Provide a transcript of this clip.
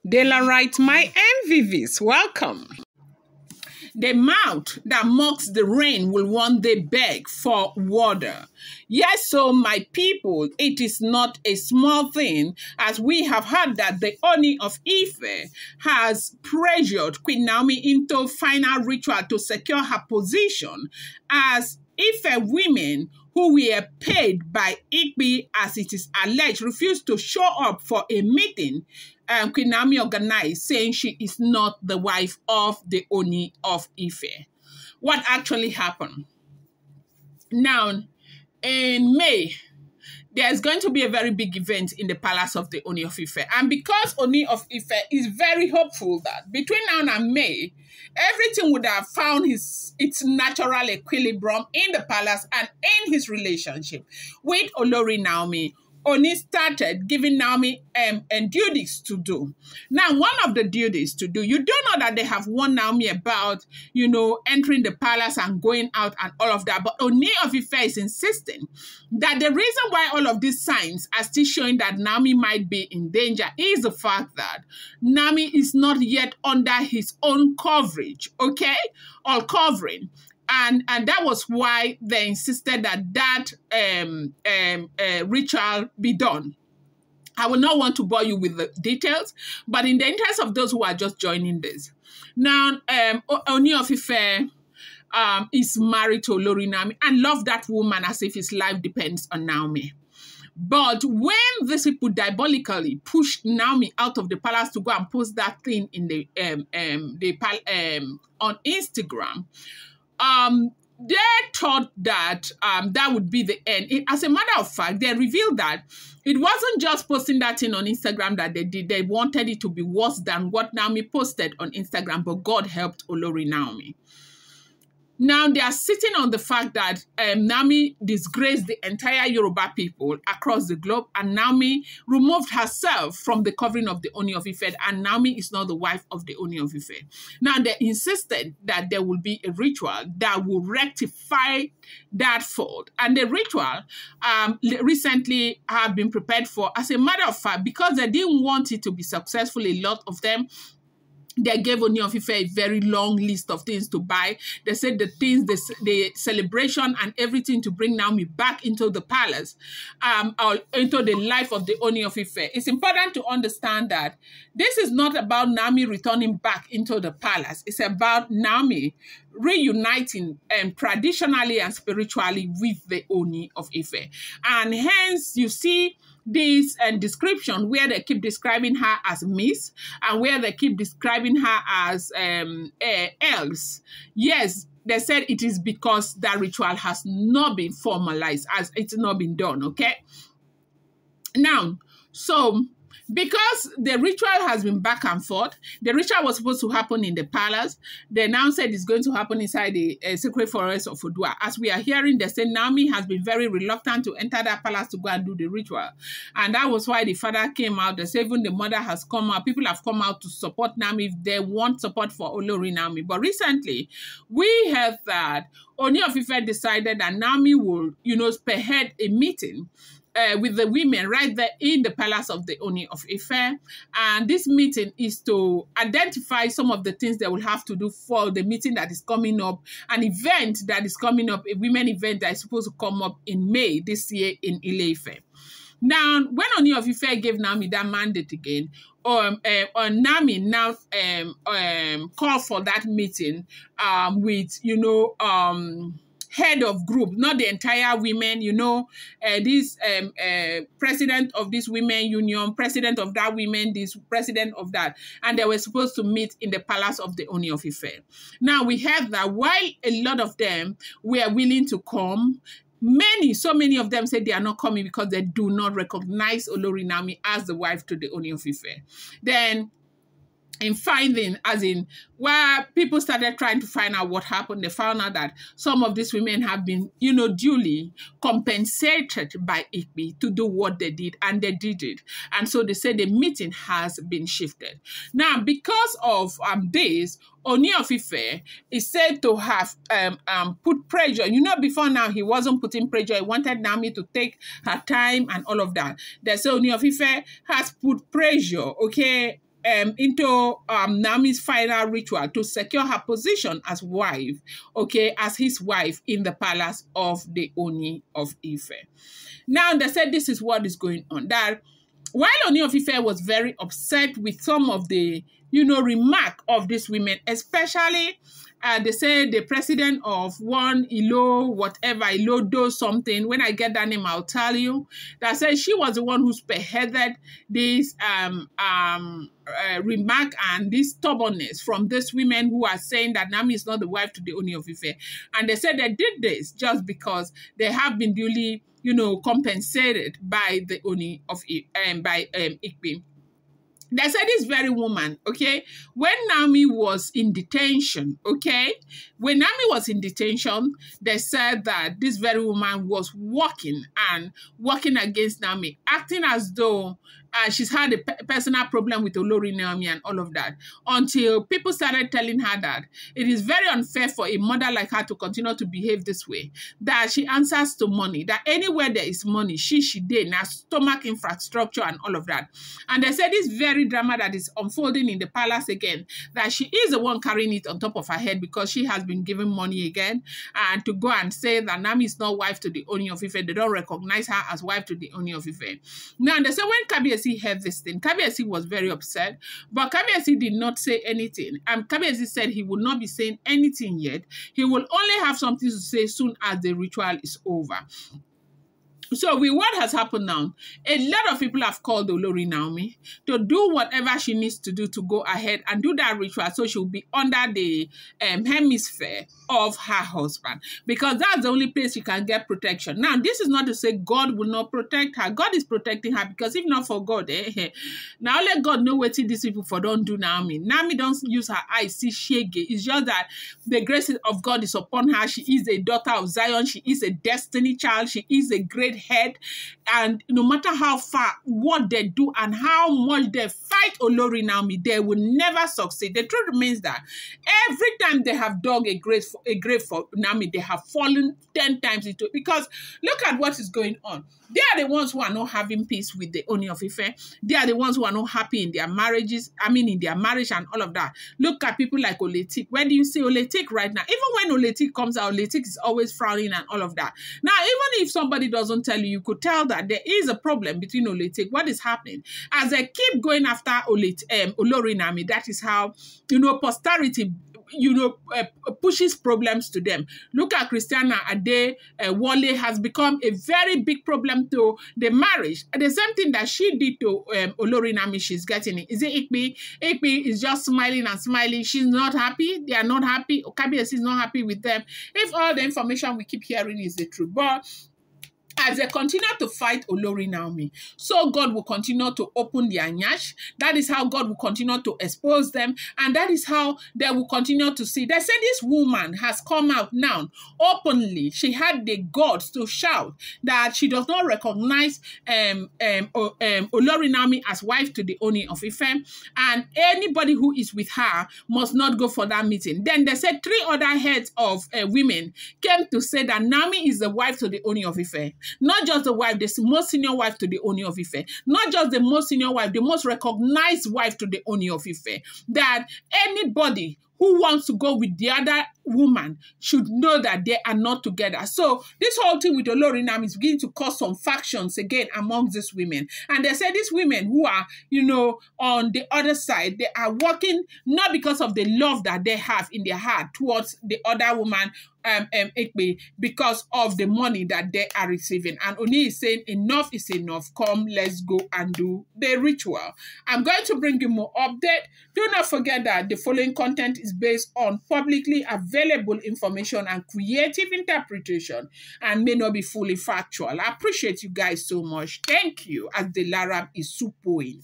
Daylight, my MVVs, welcome. The mouth that mocks the rain will one day beg for water. Yes, so my people, it is not a small thing, as we have heard that the Ooni of Ife has pressured Queen Naomi into final ritual to secure her position as Ife women who were paid by Igbi, as it is alleged, refused to show up for a meeting Queen Naomi organized, saying she is not the wife of the Ooni of Ife. What actually happened? Now, in May, there's going to be a very big event in the palace of the Ooni of Ife. And because Ooni of Ife is very hopeful that between now and May, everything would have found its natural equilibrium in the palace and in his relationship with Olori Naomi, Ooni started giving Naomi duties to do. Now, one of the duties to do, you don't know that they have warned Naomi about, entering the palace and going out and all of that. But Ooni of Ife is insisting that the reason why all of these signs are still showing that Naomi might be in danger is the fact that Naomi is not yet under his own coverage, okay, or covering. And that was why they insisted that ritual be done. I will not want to bore you with the details, but in the interest of those who are just joining this. Now, Ooni of Ife is married to Olori Naomi and love that woman as if his life depends on Naomi. But when these people diabolically pushed Naomi out of the palace to go and post that thing in on Instagram, they thought that that would be the end. As a matter of fact, they revealed that it wasn't just posting that thing on Instagram that they did. They wanted it to be worse than what Naomi posted on Instagram, but God helped Olori Naomi. Now, they are sitting on the fact that Naomi disgraced the entire Yoruba people across the globe, and Naomi removed herself from the covering of the Ooni of Ife, and Naomi is not the wife of the Ooni of Ife. Now, they insisted that there will be a ritual that will rectify that fault. And the ritual recently have been prepared for. As a matter of fact, because they didn't want it to be successful, a lot of them, they gave Ooni of Ife a very long list of things to buy. They said the things, the celebration and everything to bring Naomi back into the palace, or into the life of the Ooni of Ife. It's important to understand that this is not about Naomi returning back into the palace. It's about Naomi reuniting traditionally and spiritually with the Ooni of Ife. And hence, you see this description where they keep describing her as Miss and where they keep describing her as else. Yes, they said it is because that ritual has not been formalized, as it's not been done, okay? Now, so because the ritual has been back and forth, the ritual was supposed to happen in the palace. They now said it's going to happen inside the sacred forest of Odua. As we are hearing, they say Naomi has been very reluctant to enter that palace to go and do the ritual. And that was why the father came out. They say even the mother has come out. People have come out to support Naomi if they want support for Olori Naomi. But recently, we heard that Ooni of Ife decided that Naomi will, spearhead a meeting with the women right there in the palace of the Ooni of Ife. And this meeting is to identify some of the things they will have to do for the meeting that is coming up, an event that is coming up, a women event that is supposed to come up in May this year in Ile-Ife. Now, when Ooni of Ife gave Naomi that mandate again, Naomi now called for that meeting with, head of group, not the entire women, this president of this women union, president of that women, this president of that. And they were supposed to meet in the palace of the Ooni of Ife. Now, we have that while a lot of them were willing to come, so many of them said they are not coming because they do not recognize Olori Naomi as the wife to the Ooni of Ife. Then, in finding, as in, where people started trying to find out what happened, they found out that some of these women have been, duly compensated by Igbi to do what they did, and they did it. And so they said the meeting has been shifted. Now, because of this, Ooni of Ife is said to have put pressure. Before now, he wasn't putting pressure. He wanted Naomi to take her time and all of that. They say Ooni of Ife has put pressure, okay, into Naomi's final ritual to secure her position as wife, okay, as his wife in the palace of the Ooni of Ife. Now they said this is what is going on. That while Ooni of Ife was very upset with some of the, remark of these women, especially they say the president of one Ilo, whatever, Ilo do something. When I get that name, I'll tell you. That says she was the one who spearheaded this remark and this stubbornness from these women who are saying that Naomi is not the wife to the Ooni of Ife. And they said they did this just because they have been duly, compensated by the Ooni of Ife, by Igbi. They said this very woman, okay, when Naomi was in detention, okay, when Naomi was in detention, they said that this very woman was working against Naomi, acting as though she's had a personal problem with Olori Naomi and all of that, until people started telling her that it is very unfair for a mother like her to continue to behave this way, that she answers to money, that anywhere there is money, she did, now stomach infrastructure and all of that. And they said this very drama that is unfolding in the palace again, that she is the one carrying it on top of her head because she has been given money again, and to go and say that Naomi is not wife to the Ooni of Ife, they don't recognize her as wife to the Ooni of Ife. Now, they say when Kabiyesi heard this thing, Kabiyesi was very upset, but Kabiyesi did not say anything. And Kabiyesi said he will not be saying anything yet. He will only have something to say soon as the ritual is over. So with what has happened now, a lot of people have called Olori Naomi to do whatever she needs to do to go ahead and do that ritual so she'll be under the hemisphere of her husband, because that's the only place she can get protection. Now, this is not to say God will not protect her. God is protecting her, because if not for God, now let God know what these people for don't do Naomi. Naomi don't use her eyes, see shege. It's just that the grace of God is upon her. She is a daughter of Zion. She is a destiny child. She is a great head, and no matter how far what they do and how much they fight Olori Naomi, they will never succeed. The truth remains that every time they have dug a grave for Naomi, they have fallen 10 times into it, because look at what is going on. They are the ones who are not having peace with the Ooni of Ife. They are the ones who are not happy in their marriages. In their marriage and all of that. Look at people like Oletik. Where do you see Oletik right now? Even when Oletik comes out, Oletik is always frowning and all of that. Now, even if somebody doesn't tell you, you could tell that there is a problem between Oletik. What is happening? As they keep going after Olori Naomi, that is how, posterity pushes problems to them. Look at Christiana Ade Wale has become a very big problem to the marriage. The same thing that she did to Olori Naomi, she's getting it. Is it Igbi? Igbi is just smiling and smiling. She's not happy. They are not happy. Kabiyesi is not happy with them. If all the information we keep hearing is the truth. But as they continue to fight Olori Naomi, so God will continue to open their nyash. That is how God will continue to expose them. And that is how they will continue to see. They say this woman has come out now openly. She had the guts to shout that she does not recognize Olori Naomi as wife to the Ooni of Ife. And anybody who is with her must not go for that meeting. Then they said 3 other heads of women came to say that Naomi is the wife to the Ooni of Ife. Not just the wife, the most senior wife to the Ooni of Ife. Not just the most senior wife, the most recognized wife to the Ooni of Ife. That anybody who wants to go with the other woman should know that they are not together. So this whole thing with Olori Naomi is beginning to cause some factions again among these women. And they say these women who are, on the other side, they are working not because of the love that they have in their heart towards the other woman, Igbi, because of the money that they are receiving. And Ooni is saying enough is enough. Come, let's go and do the ritual. I'm going to bring you more update. Do not forget that the following content is based on publicly available information and creative interpretation and may not be fully factual. I appreciate you guys so much. Thank you, as the Laram is supporting.